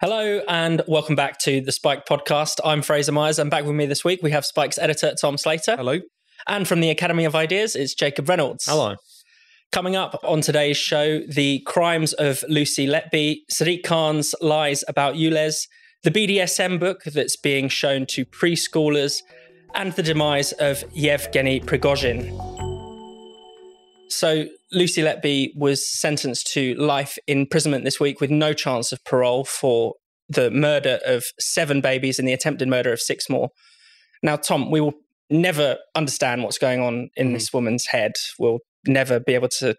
Hello and welcome back to the Spike podcast. I'm Fraser Myers, and back with me this week we have Spike's editor Tom Slater. Hello. And from the Academy of Ideas, it's Jacob Reynolds. Hello. Coming up on today's show, the crimes of Lucy Letby, Sadiq Khan's lies about ULEZ, the BDSM book that's being shown to preschoolers, and the demise of Yevgeny Prigozhin. So Lucy Letby was sentenced to life imprisonment this week with no chance of parole for the murder of 7 babies and the attempted murder of 6 more. Now, Tom, we will never understand what's going on in this woman's head. We'll never be able to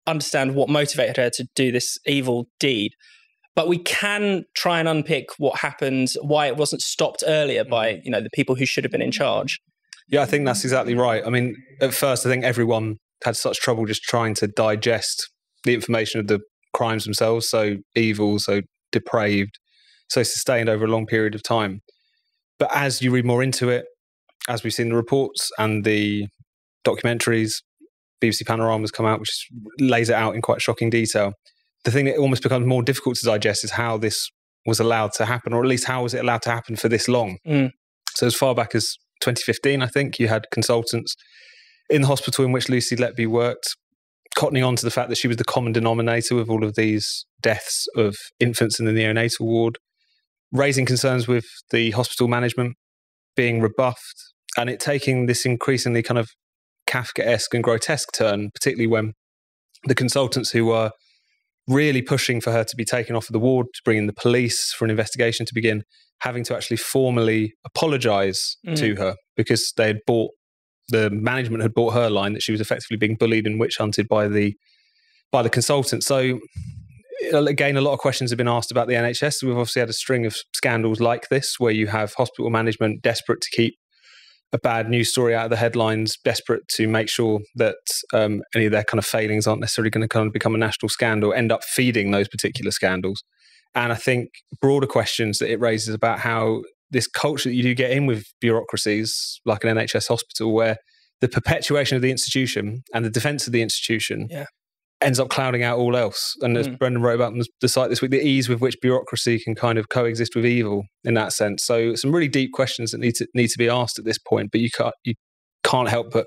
understand what motivated her to do this evil deed. But we can try and unpick what happened, why it wasn't stopped earlier by, the people who should have been in charge. Yeah, I think that's exactly right. I mean, at first, I think everyone had such trouble just trying to digest the information of the crimes themselves, so evil, so depraved, so sustained over a long period of time. But as you read more into it, as we've seen the reports and the documentaries, BBC Panorama's come out, which lays it out in quite shocking detail, the thing that almost becomes more difficult to digest is how this was allowed to happen, or at least how was it allowed to happen for this long. So as far back as 2015, I think, you had consultants in the hospital in which Lucy Letby worked, cottoning on to the fact that she was the common denominator with all of these deaths of infants in the neonatal ward, raising concerns with the hospital management being rebuffed, and it taking this increasingly kind of Kafkaesque and grotesque turn, particularly when the consultants who were really pushing for her to be taken off of the ward, to bring in the police for an investigation to begin, having to actually formally apologise to her because the management had bought her line that she was effectively being bullied and witch hunted by the consultant. So again, a lot of questions have been asked about the NHS. We've obviously had a string of scandals like this where you have hospital management desperate to keep a bad news story out of the headlines, desperate to make sure that any of their kind of failings aren't necessarily going to kind of become a national scandal, end up feeding those particular scandals. And I think broader questions that it raises about how this culture that you do get in with bureaucracies like an NHS hospital, where the perpetuation of the institution and the defence of the institution ends up clouding out all else. And as Brendan wrote about on the site this week, the ease with which bureaucracy can kind of coexist with evil in that sense. So some really deep questions that need to be asked at this point, but you can't help but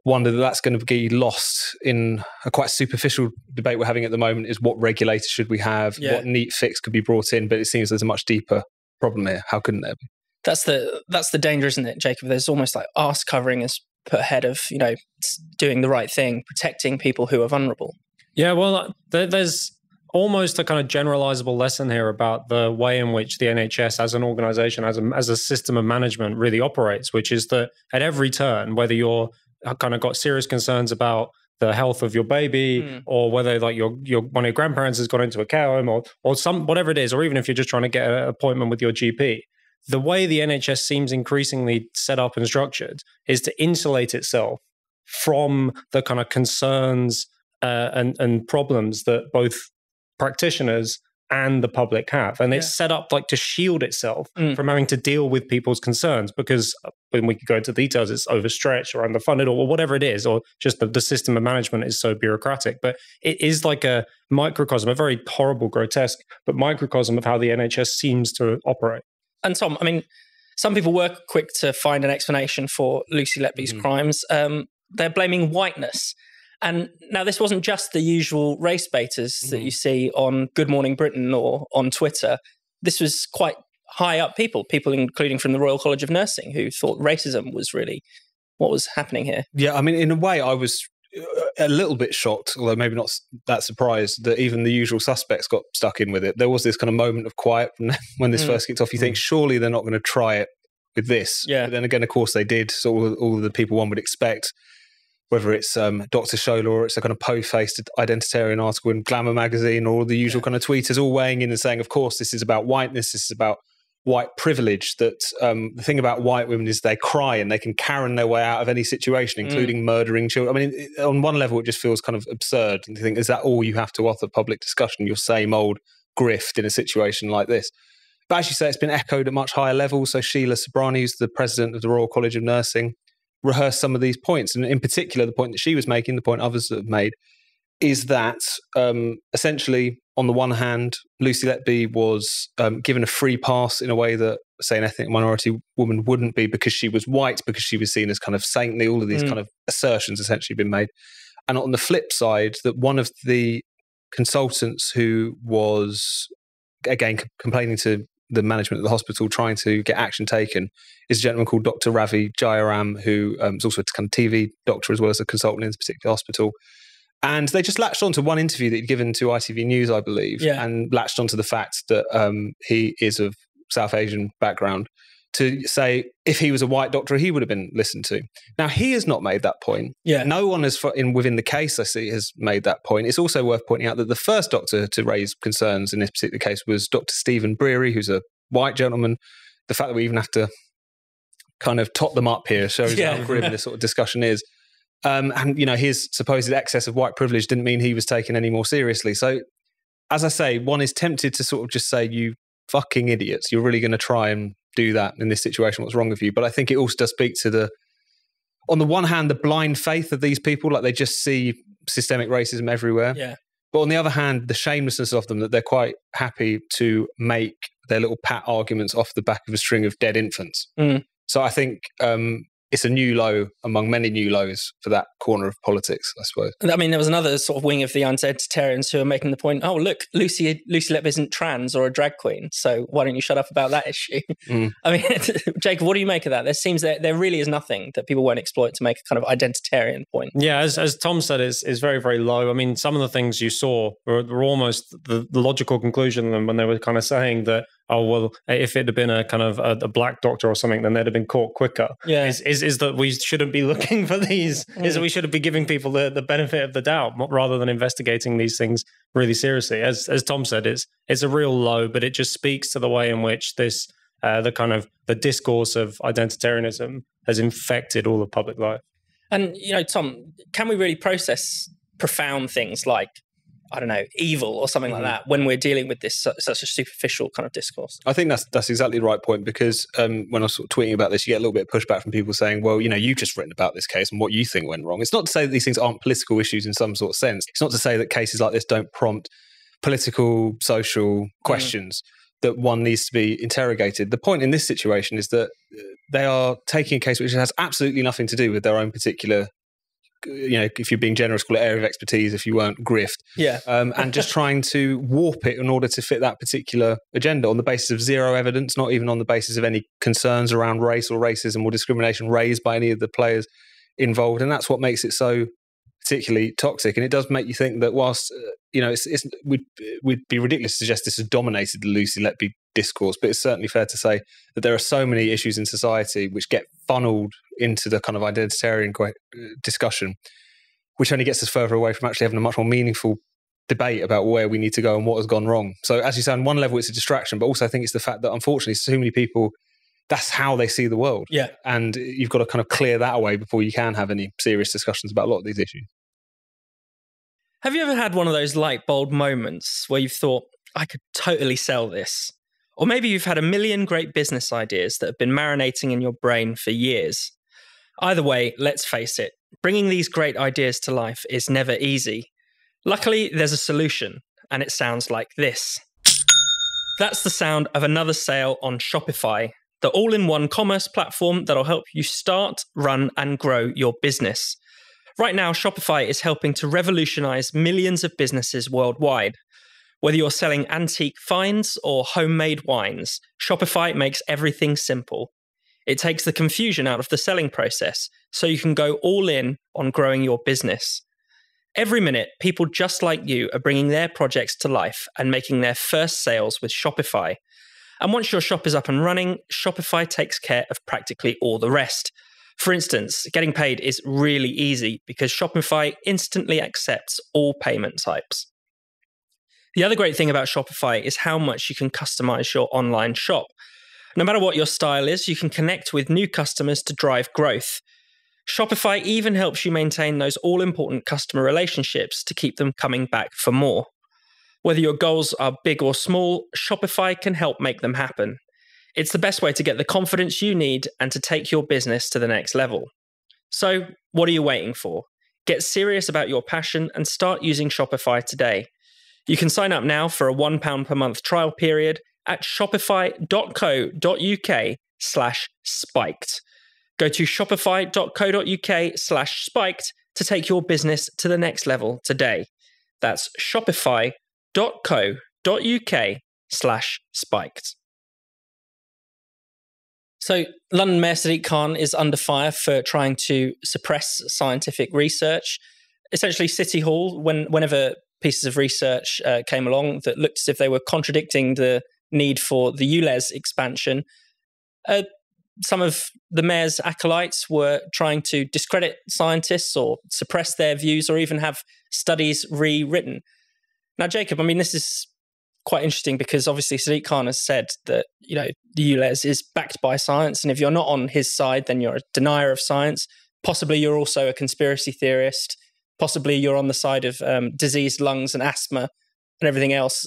wonder that that's going to be lost in a quite superficial debate we're having at the moment, is what regulators should we have, what neat fix could be brought in, but it seems there's a much deeper problem here. How couldn't there be? That's the danger, isn't it, Jacob? There's almost like arse covering is put ahead of, doing the right thing, protecting people who are vulnerable. Yeah, well, there's almost a kind of generalizable lesson here about the way in which the NHS as an organization, as a system of management really operates, which is that at every turn, whether you're kind of got serious concerns about the health of your baby, or whether like your one of your grandparents has gone into a care home, or some whatever it is, or even if you're just trying to get an appointment with your GP, the way the NHS seems increasingly set up and structured is to insulate itself from the kind of concerns and problems that both practitioners and the public have. And it's set up like to shield itself from having to deal with people's concerns, because when we could go into details, it's overstretched or underfunded or whatever it is, or just the system of management is so bureaucratic. But it is like a microcosm, a very horrible, grotesque, but microcosm of how the NHS seems to operate. And Tom, I mean, some people were quick to find an explanation for Lucy Letby's crimes. They're blaming whiteness. And now this wasn't just the usual race baiters that you see on Good Morning Britain or on Twitter. This was quite high up people including from the Royal College of Nursing, who thought racism was really what was happening here. Yeah, I mean, in a way, I was a little bit shocked, although maybe not that surprised, that even the usual suspects got stuck in with it. There was this kind of moment of quiet when this first kicked off. You think, surely they're not going to try it with this. Yeah. But then again, of course, they did. So all the people one would expect, whether it's Dr. Shola or it's a kind of po-faced identitarian article in Glamour magazine, or the usual kind of tweeters all weighing in and saying, of course, this is about whiteness, this is about white privilege, that the thing about white women is they cry and they can Karen their way out of any situation, including murdering children. I mean, on one level, it just feels kind of absurd. And you think, is that all you have to offer public discussion? Your same old grift in a situation like this. But as you say, it's been echoed at much higher levels. So Sheila Sobrani, who's the president of the Royal College of Nursing, rehearsed some of these points. And in particular, the point that she was making, the point others have made, is that essentially, on the one hand, Lucy Letby was given a free pass in a way that, say, an ethnic minority woman wouldn't be, because she was white, because she was seen as kind of saintly. All of these kind of assertions essentially been made. And on the flip side, that one of the consultants who was, again, complaining to the management of the hospital, trying to get action taken, is a gentleman called Dr. Ravi Jayaram, who is also a kind of TV doctor as well as a consultant in this particular hospital. And they just latched onto one interview that he'd given to ITV News, I believe, and latched onto the fact that he is of South Asian background, to say if he was a white doctor, he would have been listened to. Now, he has not made that point. Yeah. No one within the case, I see, has made that point. It's also worth pointing out that the first doctor to raise concerns in this particular case was Dr. Stephen Breary, who's a white gentleman. The fact that we even have to kind of top them up here shows how grim this sort of discussion is. And, his supposed excess of white privilege didn't mean he was taken any more seriously. So, as I say, one is tempted to sort of just say, you fucking idiots, you're really going to try and do that in this situation, what's wrong with you? But I think it also does speak to on the one hand, the blind faith of these people, like they just see systemic racism everywhere. Yeah. But on the other hand, the shamelessness of them, that they're quite happy to make their little pat arguments off the back of a string of dead infants. So I think it's a new low among many new lows for that corner of politics, I suppose. I mean, there was another sort of wing of the identitarians who are making the point, oh, look, Lucy Letby isn't trans or a drag queen, so why don't you shut up about that issue? I mean, Jacob, what do you make of that? There seems that there really is nothing that people won't exploit to make a kind of identitarian point. Yeah, as Tom said, is very, very low. I mean, some of the things you saw were almost the logical conclusion when they were kind of saying that, oh, well, if it had been a kind of a black doctor or something, then they'd have been caught quicker. Yeah. Is that we shouldn't be looking for these, is that we should be giving people the benefit of the doubt rather than investigating these things really seriously. As Tom said, it's a real low, but it just speaks to the way in which this, the discourse of identitarianism has infected all of public life. And, Tom, can we really process profound things like, I don't know, evil or something like that when we're dealing with this such a superficial kind of discourse? I think that's exactly the right point, because when I was sort of tweeting about this, you get a little bit of pushback from people saying, well, you've just written about this case and what you think went wrong. It's not to say that these things aren't political issues in some sort of sense. It's not to say that cases like this don't prompt political, social questions that one needs to be interrogated. The point in this situation is that they are taking a case which has absolutely nothing to do with their own particular, if you're being generous, call it area of expertise, if you weren't grift. Yeah. And just trying to warp it in order to fit that particular agenda on the basis of zero evidence, not even on the basis of any concerns around race or racism or discrimination raised by any of the players involved. And that's what makes it so particularly toxic. And it does make you think that whilst, we'd be ridiculous to suggest this has dominated the Lucy Letby discourse, but it's certainly fair to say that there are so many issues in society which get funneled into the kind of identitarian discussion, which only gets us further away from actually having a much more meaningful debate about where we need to go and what has gone wrong. So as you say, on one level, it's a distraction, but also I think it's the fact that unfortunately so many people, that's how they see the world. Yeah. And you've got to kind of clear that away before you can have any serious discussions about a lot of these issues. Have you ever had one of those light bulb moments where you've thought, I could totally sell this? Or maybe you've had a million great business ideas that have been marinating in your brain for years. Either way, let's face it, bringing these great ideas to life is never easy. Luckily, there's a solution, and it sounds like this. That's the sound of another sale on Shopify, the all-in-one commerce platform that'll help you start, run, and grow your business. Right now, Shopify is helping to revolutionize millions of businesses worldwide. Whether you're selling antique finds or homemade wines, Shopify makes everything simple. It takes the confusion out of the selling process, so you can go all in on growing your business. Every minute, people just like you are bringing their projects to life and making their first sales with Shopify. And once your shop is up and running, Shopify takes care of practically all the rest. For instance, getting paid is really easy because Shopify instantly accepts all payment types. The other great thing about Shopify is how much you can customize your online shop. No matter what your style is, you can connect with new customers to drive growth. Shopify even helps you maintain those all-important customer relationships to keep them coming back for more. Whether your goals are big or small, Shopify can help make them happen. It's the best way to get the confidence you need and to take your business to the next level. So, what are you waiting for? Get serious about your passion and start using Shopify today. You can sign up now for a £1 per month trial period at shopify.co.uk/spiked. Go to shopify.co.uk/spiked to take your business to the next level today. That's shopify.co.uk/spiked. So, London Mayor Sadiq Khan is under fire for trying to suppress scientific research. Essentially, City Hall, whenever pieces of research came along that looked as if they were contradicting the need for the ULEZ expansion, some of the mayor's acolytes were trying to discredit scientists or suppress their views or even have studies rewritten. Now, Jacob, I mean, this is quite interesting because obviously Sadiq Khan has said that, the ULEZ is backed by science, and if you're not on his side, then you're a denier of science. Possibly you're also a conspiracy theorist. Possibly you're on the side of diseased lungs and asthma and everything else.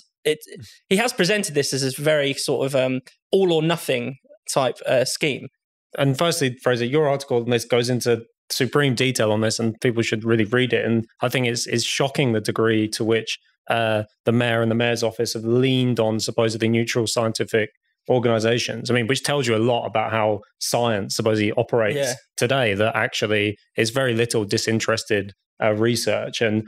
He has presented this as a very sort of all or nothing type scheme. And firstly, Fraser, your article on this goes into supreme detail on this, and people should really read it. And I think it's shocking the degree to which the mayor and the mayor's office have leaned on supposedly neutral scientific organizations. I mean, which tells you a lot about how science supposedly operates today, that actually is very little disinterested research, and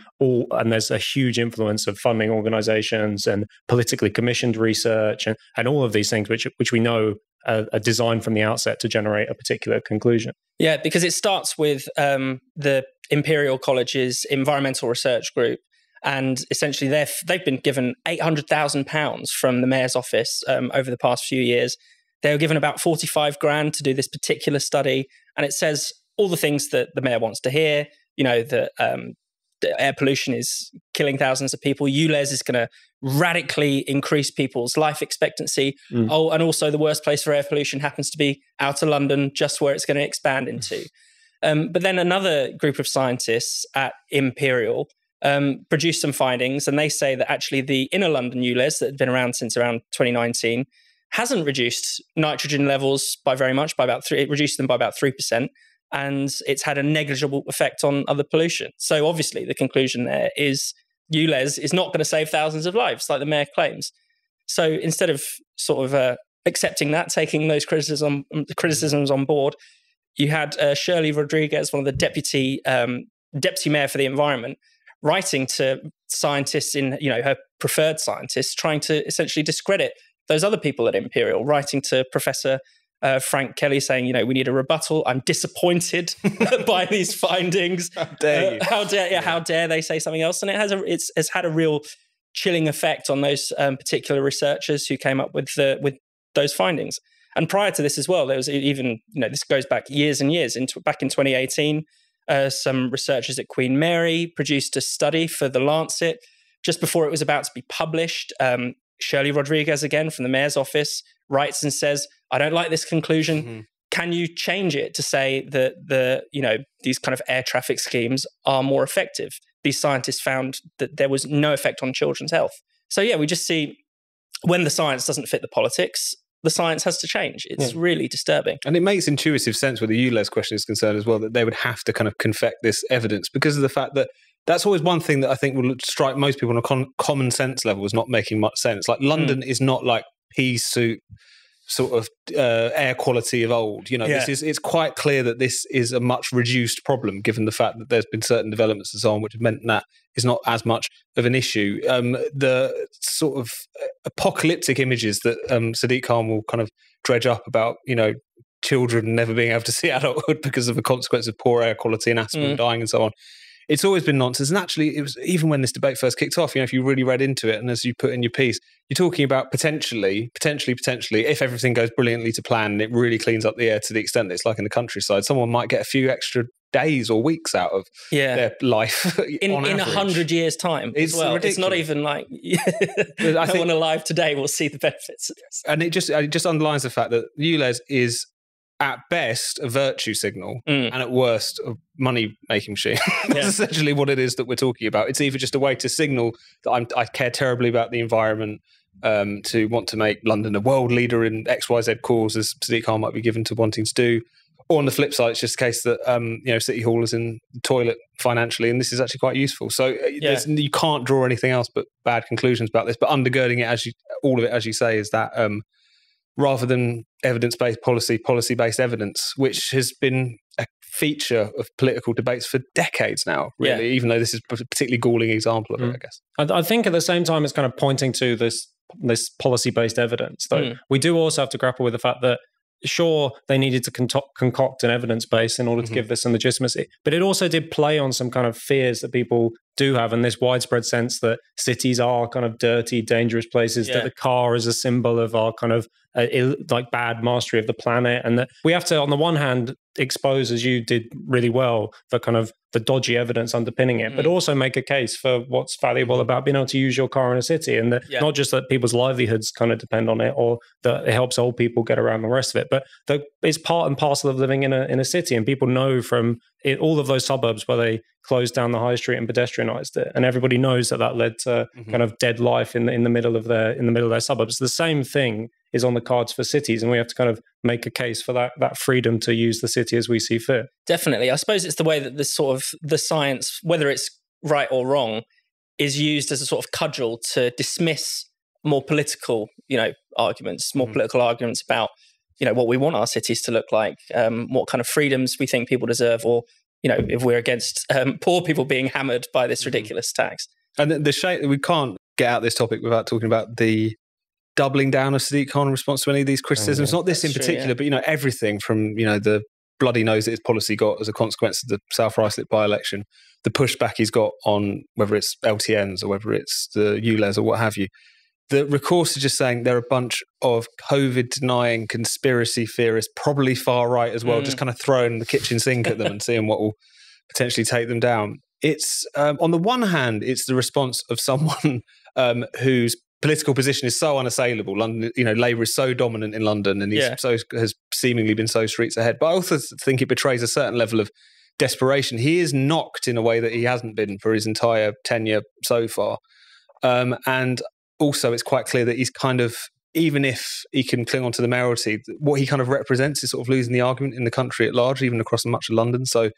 there's a huge influence of funding organizations and politically commissioned research and all of these things which we know are designed from the outset to generate a particular conclusion. Yeah, because it starts with the Imperial College's environmental research group, and essentially they've been given £800,000 from the mayor's office over the past few years. They were given about 45 grand to do this particular study, and it says all the things that the mayor wants to hear. That the air pollution is killing thousands of people. ULEZ is going to radically increase people's life expectancy. Oh, and also the worst place for air pollution happens to be outer London, just where it's going to expand into. But then another group of scientists at Imperial produced some findings, and they say that actually the inner London ULEZ that had been around since around 2019 hasn't reduced nitrogen levels by very much, it reduced them by about 3%. And it's had a negligible effect on other pollution. So obviously the conclusion there is ULEZ is not going to save thousands of lives like the mayor claims. So instead of sort of accepting that, taking those criticisms on board, you had Shirley Rodriguez, one of the deputy mayor for the environment, writing to scientists in, her preferred scientists, trying to essentially discredit those other people at Imperial, writing to Professor Frank Kelly saying, we need a rebuttal. I'm disappointed by these findings. How dare you? How dare they say something else? And it's had a real chilling effect on those particular researchers who came up with those findings. And prior to this as well, there was even, this goes back years and years. Back in 2018, some researchers at Queen Mary produced a study for The Lancet just before it was about to be published. Shirley Rodriguez, again, from the mayor's office, writes and says, I don't like this conclusion. Mm-hmm. Can you change it to say that these kind of air traffic schemes are more effective? These scientists found that there was no effect on children's health. So yeah, we just see when the science doesn't fit the politics, the science has to change. It's really disturbing. And it makes intuitive sense where the ULEZ question is concerned as well, that they would have to kind of confect this evidence because of the fact that that's always one thing that I think will strike most people on a common sense level as not making much sense. Like London is not like pea soup sort of air quality of old. It's quite clear that this is a much reduced problem given the fact that there's been certain developments and so on which have meant that is not as much of an issue. The sort of apocalyptic images that Sadiq Khan will kind of dredge up about, children never being able to see adulthood because of the consequence of poor air quality and asthma and dying and so on. It's always been nonsense. And actually, it was even when this debate first kicked off, if you really read into it, and as you put in your piece, you're talking about potentially, if everything goes brilliantly to plan and it really cleans up the air to the extent that it's like in the countryside, someone might get a few extra days or weeks out of their life in 100 years' time. It's ridiculous. It's not even like no one alive today will see the benefits of this. And it just underlines the fact that ULEZ is at best a virtue signal and at worst a money-making machine. That's essentially what it is that we're talking about. It's either just a way to signal that I care terribly about the environment, to want to make London a world leader in XYZ cause, as Sadiq Khan might be given to wanting to do, Or on the flip side, it's just a case that City Hall is in the toilet financially, and this is actually quite useful. So you can't draw anything else but bad conclusions about this. But undergirding it, all of it, as you say, is that rather than evidence-based policy, policy-based evidence, which has been a feature of political debates for decades now, really, even though this is a particularly galling example of it, I guess. I think at the same time, it's kind of pointing to this policy-based evidence, though. We do also have to grapple with the fact that sure, they needed to concoct an evidence base in order to give this some legitimacy. But it also did play on some kind of fears that people do have, and this widespread sense that cities are kind of dirty, dangerous places, that the car is a symbol of our kind of bad mastery of the planet. And that we have to, on the one hand, expose, as you did really well, the kind of the dodgy evidence underpinning it, but also make a case for what's valuable about being able to use your car in a city. And that not just that people's livelihoods kind of depend on it, or that it helps old people get around the rest of it, but that it's part and parcel of living in a city. And people know from all of those suburbs where they closed down the high street and pedestrianised it, and everybody knows that led to kind of dead life in the middle of their suburbs. The same thing is on the cards for cities, and we have to kind of make a case for that freedom to use the city as we see fit. Definitely. I suppose it's the way that this sort of the science, whether it's right or wrong, is used as a sort of cudgel to dismiss more political, arguments, more political arguments about, what we want our cities to look like, what kind of freedoms we think people deserve, or, if we're against poor people being hammered by this ridiculous tax. And we can't get out this topic without talking about the doubling down of Sadiq Khan in response to any of these criticisms. Not this in particular, but everything from the bloody nose that his policy got as a consequence of the South Ruislip by-election, the pushback he's got on whether it's LTNs or whether it's the ULEZ or what have you. The recourse is just saying they're a bunch of COVID-denying conspiracy theorists, probably far right as well, just kind of throwing the kitchen sink at them and seeing what will potentially take them down. It's on the one hand, it's the response of someone whose political position is so unassailable. London, Labour is so dominant in London, and has seemingly been so streets ahead. But I also think it betrays a certain level of desperation. He is knocked in a way that he hasn't been for his entire tenure so far. And also, it's quite clear that he's kind of, even if he can cling on to the mayoralty, what he kind of represents is sort of losing the argument in the country at large, even across much of London. So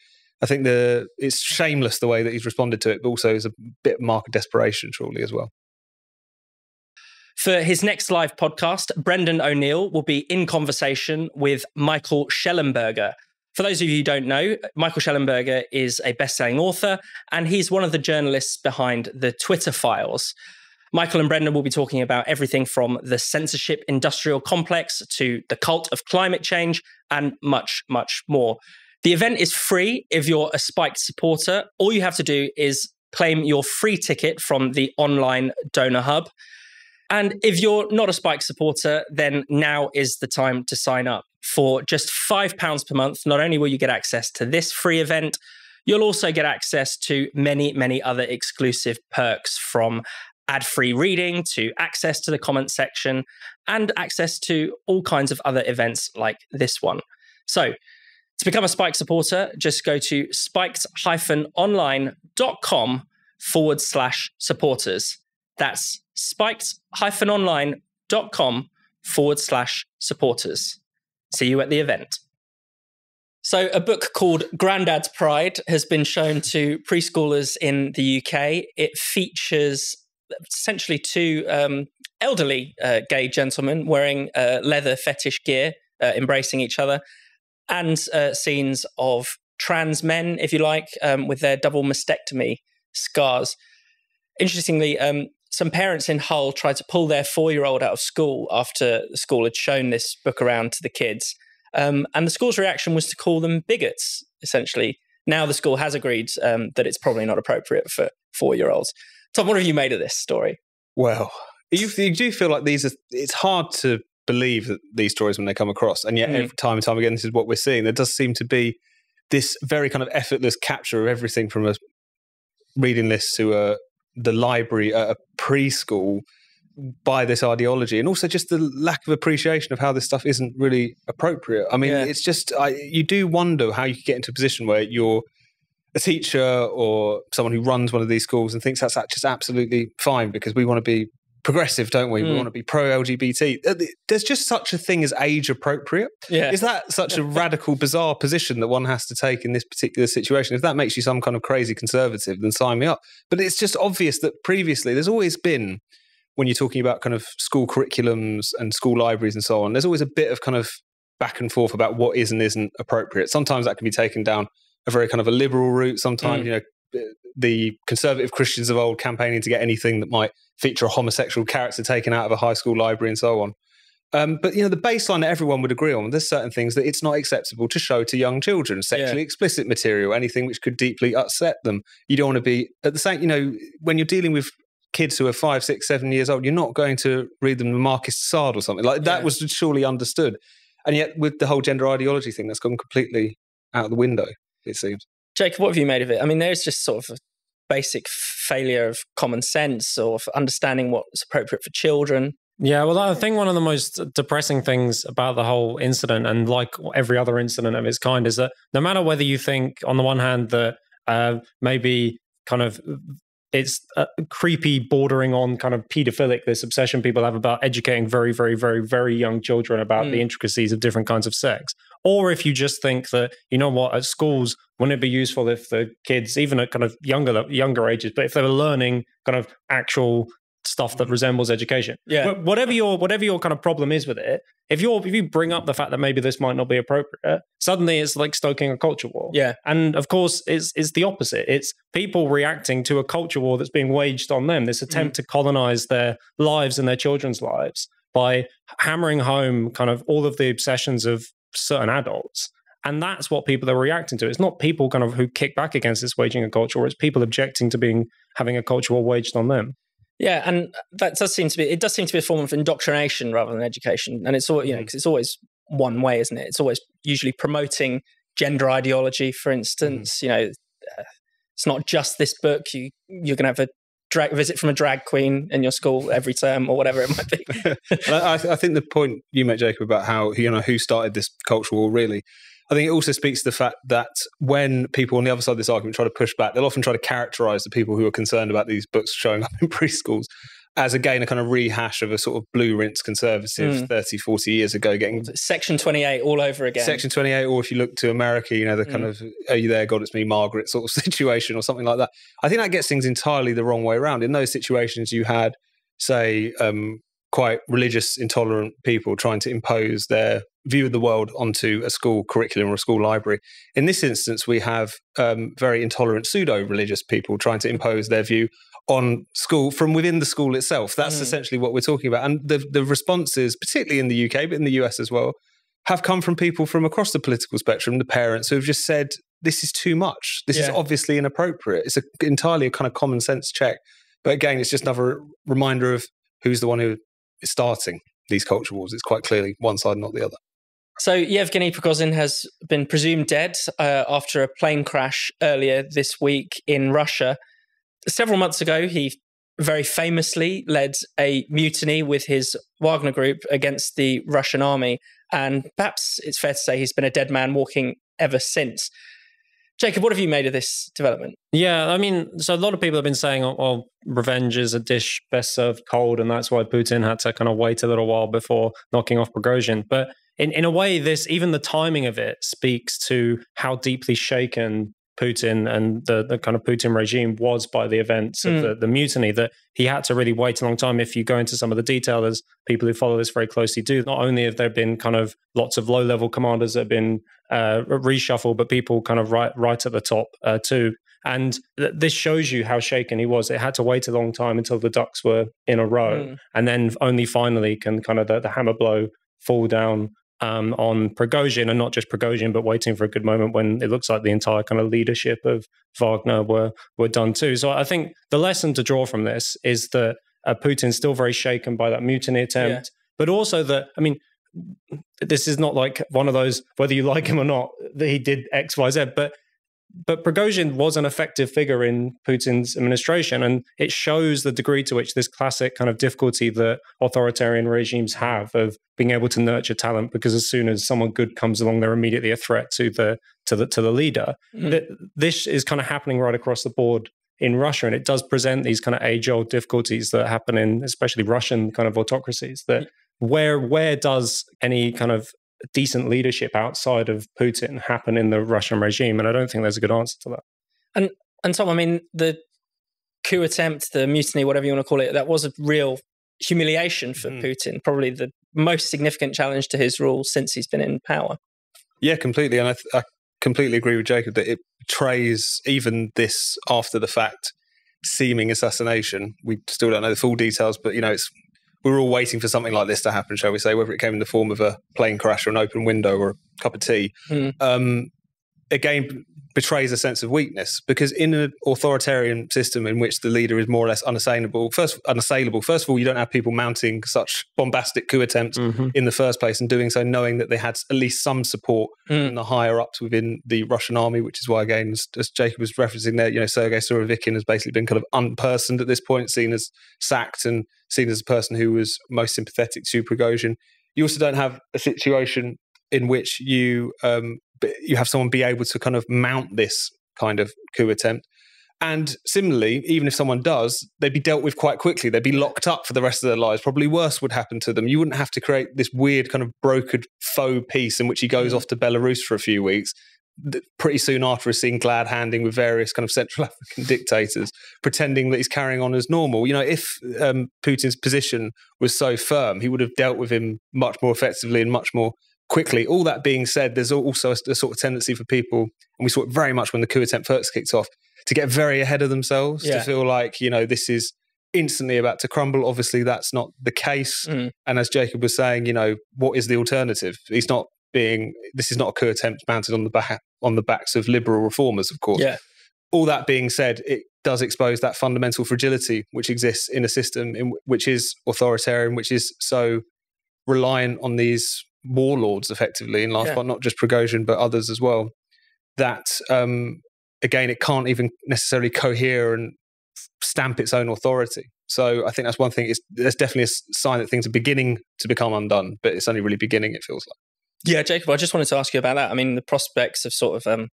I think it's shameless the way that he's responded to it, but also is a bit of mark of desperation, surely, as well. For his next live podcast, Brendan O'Neill will be in conversation with Michael Shellenberger. For those of you who don't know, Michael Shellenberger is a best-selling author, and he's one of the journalists behind the Twitter Files. Michael and Brendan will be talking about everything from the censorship industrial complex to the cult of climate change and much, much more. The event is free if you're a Spiked supporter. All you have to do is claim your free ticket from the online donor hub. And if you're not a Spiked supporter, then now is the time to sign up. For just £5 per month, not only will you get access to this free event, you'll also get access to many, many other exclusive perks, from ad-free reading to access to the comment section and access to all kinds of other events like this one. So to become a Spiked supporter, just go to spiked-online.com/supporters. That's spiked-online.com/supporters. See you at the event. So a book called Grandad's Pride has been shown to preschoolers in the UK. It features essentially two elderly gay gentlemen wearing leather fetish gear, embracing each other, and scenes of trans men, if you like, with their double mastectomy scars. Interestingly, some parents in Hull tried to pull their 4-year-old out of school after the school had shown this book around to the kids. And the school's reaction was to call them bigots, essentially. Now the school has agreed that it's probably not appropriate for 4-year-olds. Tom, what have you made of this story? Well, you do feel like it's hard to believe that these stories when they come across, and yet every time and time again, this is what we're seeing. There does seem to be this very kind of effortless capture of everything from a reading list to the library at a preschool by this ideology, and also just the lack of appreciation of how this stuff isn't really appropriate. I mean, it's just, you do wonder how you could get into a position where you're a teacher or someone who runs one of these schools and thinks that's just absolutely fine because we want to be progressive, don't we? We want to be pro-LGBT. There's just such a thing as age appropriate. Yeah. Is that such a radical, bizarre position that one has to take in this particular situation? If that makes you some kind of crazy conservative, then sign me up. But it's just obvious that previously there's always been, when you're talking about kind of school curriculums and school libraries and so on, there's always a bit of kind of back and forth about what is and isn't appropriate. Sometimes that can be taken down a very kind of a liberal route. Sometimes, the conservative Christians of old campaigning to get anything that might feature a homosexual character taken out of a high school library and so on. But, the baseline that everyone would agree on, there's certain things that it's not acceptable to show to young children, sexually explicit material, anything which could deeply upset them. You don't want to be at the same, when you're dealing with kids who are 5, 6, 7 years old, you're not going to read them the Marquis de Sade or something like that. Was surely understood. And yet with the whole gender ideology thing, that's gone completely out of the window, it seems. Jacob, what have you made of it? I mean, there's just sort of a basic failure of common sense or understanding what's appropriate for children. Yeah, well, I think one of the most depressing things about the whole incident, and like every other incident of its kind, is that no matter whether you think, on the one hand, that maybe kind of it's creepy, bordering on kind of paedophilic, this obsession people have about educating very, very, very, very young children about the intricacies of different kinds of sex. Or if you just think that, at schools, wouldn't it be useful if the kids, even at kind of younger ages, but if they were learning kind of actual stuff that resembles education. Yeah. Whatever your kind of problem is with it, if you bring up the fact that maybe this might not be appropriate, suddenly it's like stoking a culture war. Yeah. And of course, it's the opposite. It's people reacting to a culture war that's being waged on them, this attempt to colonize their lives and their children's lives by hammering home kind of all of the obsessions of certain adults. And that's what people are reacting to. It's not people kind of who kick back against this waging a culture war. It's people objecting to having a culture war waged on them. Yeah, and that does seem to be a form of indoctrination rather than education. And it's all, because it's always one way, isn't it? It's always usually promoting gender ideology, for instance. It's not just this book. You're going to have a visit from a drag queen in your school every term or whatever it might be. I think the point you made, Jacob, about how, who started this culture war, really, I think it also speaks to the fact that when people on the other side of this argument try to push back, they'll often try to characterize the people who are concerned about these books showing up in preschools as, again, a kind of rehash of a sort of blue rinse conservative 30, 40 years ago. Getting Section 28 all over again. Section 28, or if you look to America, the kind of, are you there, God, it's me, Margaret sort of situation or something like that. I think that gets things entirely the wrong way around. In those situations, you had, say, quite religious, intolerant people trying to impose their view of the world onto a school curriculum or a school library. In this instance, we have very intolerant pseudo-religious people trying to impose their view on school from within the school itself. That's essentially what we're talking about. And the responses, particularly in the UK, but in the US as well, have come from people from across the political spectrum, the parents who have just said, this is too much. This is obviously inappropriate. It's entirely a kind of common sense check. But again, it's just another reminder of who's the one who is starting these culture wars. It's quite clearly one side, not the other. So Yevgeny Prigozhin has been presumed dead after a plane crash earlier this week in Russia. Several months ago, he very famously led a mutiny with his Wagner group against the Russian army. And perhaps it's fair to say he's been a dead man walking ever since. Jacob, what have you made of this development? Yeah, I mean, so a lot of people have been saying, revenge is a dish best served cold, and that's why Putin had to kind of wait a little while before knocking off Prigozhin. But in a way, even the timing of it speaks to how deeply shaken Putin and the kind of Putin regime was by the events of the mutiny, that he had to really wait a long time. If you go into some of the detail, as people who follow this very closely do, not only have there been kind of lots of low-level commanders that have been reshuffled, but people kind of right at the top too. And this shows you how shaken he was. It had to wait a long time until the ducks were in a row. And then only finally can kind of the hammer blow fall down on Prigozhin, and not just Prigozhin, but waiting for a good moment when it looks like the entire kind of leadership of Wagner were done too. So I think the lesson to draw from this is that Putin's still very shaken by that mutiny attempt, but also that, I mean, this is not like one of those, whether you like him or not, that he did X, Y, Z, but Prigozhin was an effective figure in Putin's administration, and it shows the degree to which this classic kind of difficulty that authoritarian regimes have of being able to nurture talent, because as soon as someone good comes along, they're immediately a threat to the leader. This is kind of happening right across the board in Russia. And it does present these kind of age-old difficulties that happen in especially Russian kind of autocracies, that where does any kind of decent leadership outside of Putin happen in the Russian regime? And I don't think there's a good answer to that. And Tom, I mean, the coup attempt, the mutiny, whatever you want to call it, that was a real humiliation for Putin, probably the most significant challenge to his rule since he's been in power. Yeah, completely. And I completely agree with Jacob that it betrays even this after the fact seeming assassination. We still don't know the full details, but, we're all waiting for something like this to happen, shall we say, whether it came in the form of a plane crash or an open window or a cup of tea. Again, betrays a sense of weakness, because in an authoritarian system in which the leader is more or less unassailable, first of all, you don't have people mounting such bombastic coup attempts in the first place, and doing so knowing that they had at least some support from the higher ups within the Russian army, which is why, again, as Jacob was referencing there, Sergei Surovikin has basically been kind of unpersoned at this point, seen as sacked and seen as a person who was most sympathetic to Prigozhin. You also don't have a situation in which you have someone be able to kind of mount this kind of coup attempt. And similarly, even if someone does, they'd be dealt with quite quickly. They'd be locked up for the rest of their lives. Probably worse would happen to them. You wouldn't have to create this weird kind of brokered faux peace in which he goes off to Belarus for a few weeks. Pretty soon after is seen glad handing with various kind of Central African dictators, pretending that he's carrying on as normal. If Putin's position was so firm, he would have dealt with him much more effectively and much more quickly. All that being said, there's also a sort of tendency for people, and we saw it very much when the coup attempt first kicked off, to get very ahead of themselves, to feel like, this is instantly about to crumble. Obviously, that's not the case. And as Jacob was saying, what is the alternative? This is not a coup attempt mounted on the backs of liberal reformers, of course. Yeah. All that being said, it does expose that fundamental fragility which exists in a system which is authoritarian, which is so reliant on these warlords, effectively, in large part, not just Prigozhin, but others as well, that, again, it can't even necessarily cohere and stamp its own authority. So I think that's one thing. There's definitely a sign that things are beginning to become undone, but it's only really beginning, it feels like. Yeah, Jacob, I just wanted to ask you about that. I mean, the prospects of sort of,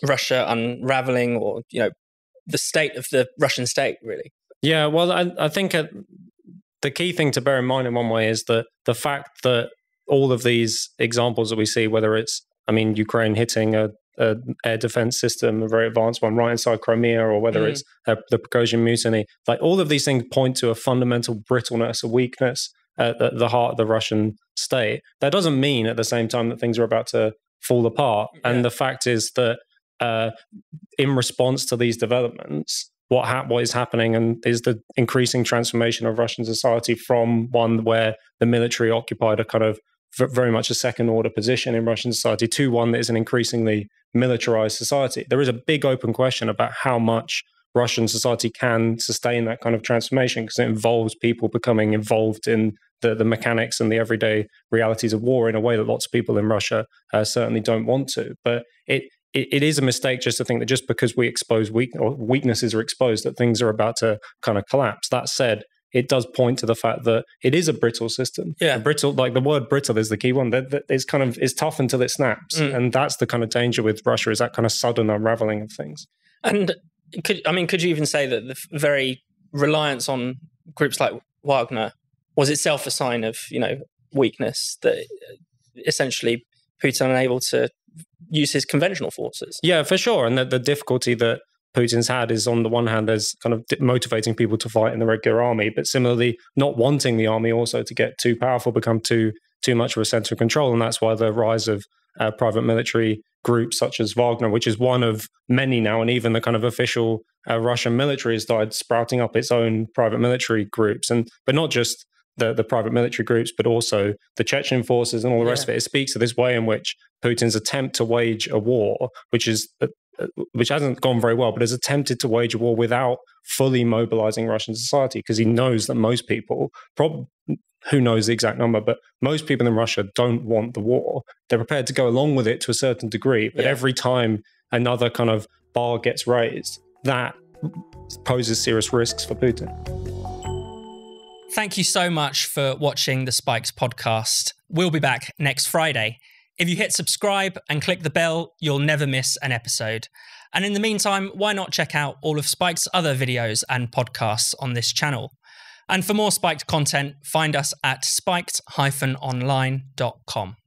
Russia unraveling, or, the state of the Russian state, really. Yeah, well, I think the key thing to bear in mind in one way is that the fact that all of these examples that we see, whether it's, Ukraine hitting a air defense system, a very advanced one right inside Crimea, or whether it's the Prigozhin mutiny, like all of these things point to a fundamental brittleness, a weakness at the heart of the Russian state. That doesn't mean at the same time that things are about to fall apart. Yeah. And the fact is that in response to these developments, what is happening and is the increasing transformation of Russian society from one where the military occupied a kind of very much a second order position in Russian society to one that is an increasingly militarized society. There is a big open question about how much Russian society can sustain that kind of transformation, because it involves people becoming involved in the mechanics and the everyday realities of war in a way that lots of people in Russia certainly don't want to. But it is a mistake just to think that just because we expose weaknesses are exposed, that things are about to kind of collapse. That said, it does point to the fact that it is a brittle system. Yeah, brittle, like the word brittle is the key one. That is kind of is tough until it snaps, and that's the kind of danger with Russia, is that kind of sudden unraveling of things. And could you even say that the very reliance on groups like Wagner was itself a sign of weakness, that essentially Putin unable to use his conventional forces? Yeah, for sure. And the difficulty that Putin's had is, on the one hand, there's kind of motivating people to fight in the regular army, but similarly not wanting the army also to get too powerful, become too much of a center of control. And that's why the rise of private military groups such as Wagner, which is one of many now, and even the kind of official Russian military has started sprouting up its own private military groups, but not just the private military groups, but also the Chechen forces and all the rest of it. It speaks to this way in which Putin's attempt to wage a war, which hasn't gone very well, but has attempted to wage a war without fully mobilizing Russian society, because he knows that most people, who knows the exact number, but most people in Russia don't want the war. They're prepared to go along with it to a certain degree, but every time another kind of bar gets raised, that poses serious risks for Putin. Thank you so much for watching the Spikes podcast. We'll be back next Friday. If you hit subscribe and click the bell, you'll never miss an episode. And in the meantime, why not check out all of Spiked's other videos and podcasts on this channel? And for more Spiked content, find us at spiked-online.com.